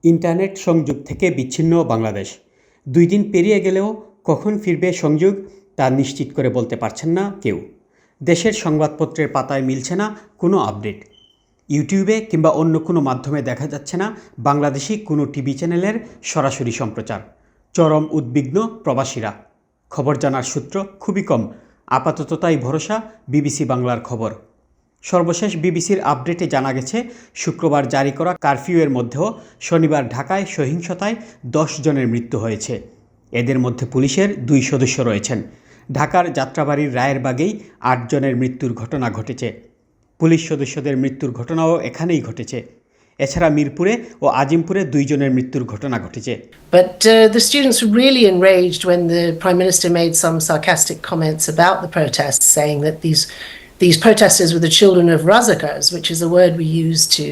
Internet সংযোগ থেকে বিচ্ছিন্ন বাংলাদেশ। ২ দিন পেরিয়ে গেলেও কখন ফিরবে সংযোগ তা নিশ্চিত করে বলতে পারছেন না কেউ। দেশের সংবাদপত্রের পাতায় মিলছে না কোনো আপডেট। ইউটিউবে কিংবা অন্য কোনো মাধ্যমে দেখা যাচ্ছে না বাংলাদেশি কোনো টিভি চ্যানেলের সরাসরি সম্প্রচার। চরম উদ্বিগ্ন প্রবাসীরা। খবর জানার সূত্র খুবই কম, আপাতত তাই ভরসা বিবিসি বাংলার খবর। সর্বশেষ বিবিসির আপডেটে জানা গেছে, শুক্রবার জারি করা কারফিউয়ের মধ্যেও শনিবার ঢাকায় সহিংসতায় 10 জনের মৃত্যু হয়েছে। এদের মধ্যে পুলিশের 2 সদস্য রয়েছেন। ঢাকার যাত্রাবাড়ির রায়েরবাগেই 8 জনের মৃত্যুর ঘটনা ঘটেছে। পুলিশ সদস্যদের মৃত্যুর ঘটনাও এখানেই ঘটেছে। এছাড়া মিরপুরে ও আজিমপুরে 2 জনের মৃত্যুর ঘটনা ঘটেছে। But the students were really enraged when the Prime Minister made some sarcastic comments about the protests, saying that these protesters were the children of Razakars, which is a word we use to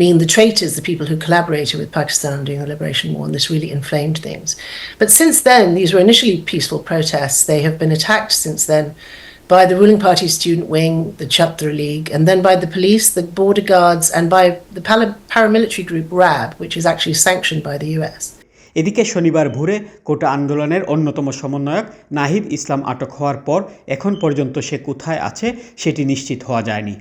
mean the traitors, the people who collaborated with Pakistan during the Liberation War, and this really inflamed things. But since then, these were initially peaceful protests. They have been attacked since then by the ruling party student wing, the Chhatra League, and then by the police, the border guards, and by the paramilitary group RAB, which is actually sanctioned by the US. এদিকে শনিবার ভোরে কোটা আন্দোলনের অন্যতম সমন্বয়ক নাহিদ ইসলাম আটক হওয়ার পর এখন পর্যন্ত সে কোথায় আছে সেটি নিশ্চিত হওয়া যায়নি।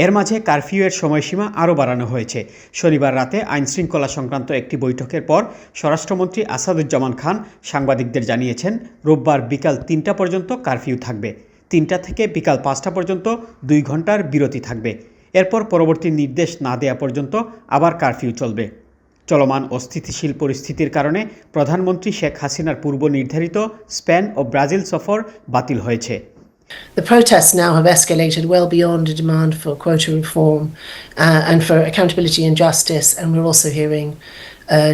এর মাঝে কারফিউয়ের সময়সীমা আরও বাড়ানো হয়েছে। শনিবার রাতে আইনশৃঙ্খলা সংক্রান্ত একটি বৈঠকের পর স্বরাষ্ট্রমন্ত্রী আসাদুজ্জামান খান সাংবাদিকদের জানিয়েছেন, রোববার বিকাল 3টা পর্যন্ত কারফিউ থাকবে। 3টা থেকে বিকাল 5টা পর্যন্ত 2 ঘন্টার বিরতি থাকবে। এরপর পরবর্তী নির্দেশ না দেওয়া পর্যন্ত আবার কারফিউ চলবে। চলমান অস্থিতিশীল পরিস্থিতির কারণে প্রধানমন্ত্রী শেখ হাসিনার পূর্ব নির্ধারিত স্পেন ও ব্রাজিল সফর বাতিল হয়েছে। The protests now have escalated well beyond a demand for quota reform and for accountability and justice, and we're also hearing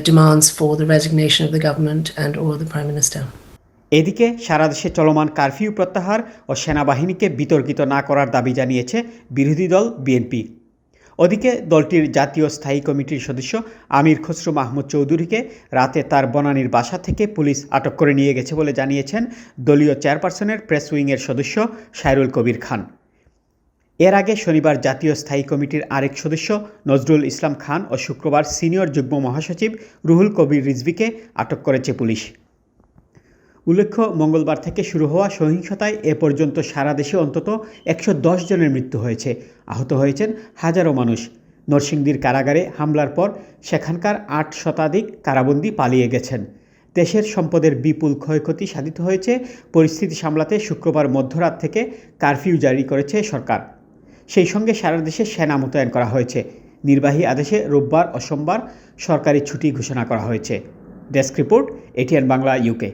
demands for the resignation of the government and or the Prime Minister. এদিকে সারা দেশে চলমান curfew প্রত্যাহার ও সেনাবাহিনীকে বিতর্কিত না করার দাবি জানিয়েছে বিরোধী দল বিএনপি। ওদিকে দলটির জাতীয় স্থায়ী কমিটির সদস্য আমির খসরু মাহমুদ চৌধুরীকে রাতে তার বনানীর বাসা থেকে পুলিশ আটক করে নিয়ে গেছে বলে জানিয়েছেন দলীয় চেয়ারপারসনের প্রেস উইংয়ের সদস্য সায়রুল কবির খান। এর আগে শনিবার জাতীয় স্থায়ী কমিটির আরেক সদস্য নজরুল ইসলাম খান ও শুক্রবার সিনিয়র যুগ্ম মহাসচিব রুহুল কবির রিজভীকে আটক করেছে পুলিশ। উল্লেখ্য, মঙ্গলবার থেকে শুরু হওয়া সহিংসতায় এ পর্যন্ত সারা দেশে অন্তত 110 জনের মৃত্যু হয়েছে। আহত হয়েছেন হাজারো মানুষ। নরসিংদীর কারাগারে হামলার পর সেখানকার 8 শতাধিক কারাবন্দী পালিয়ে গেছেন। দেশের সম্পদের বিপুল ক্ষয়ক্ষতি সাধিত হয়েছে। পরিস্থিতি সামলাতে শুক্রবার মধ্যরাত থেকে কারফিউ জারি করেছে সরকার। সেই সঙ্গে সারা দেশে সেনা মোতায়েন করা হয়েছে। নির্বাহী আদেশে রোববার ও সোমবার সরকারি ছুটি ঘোষণা করা হয়েছে। Desk report, ATN Bangla, UK।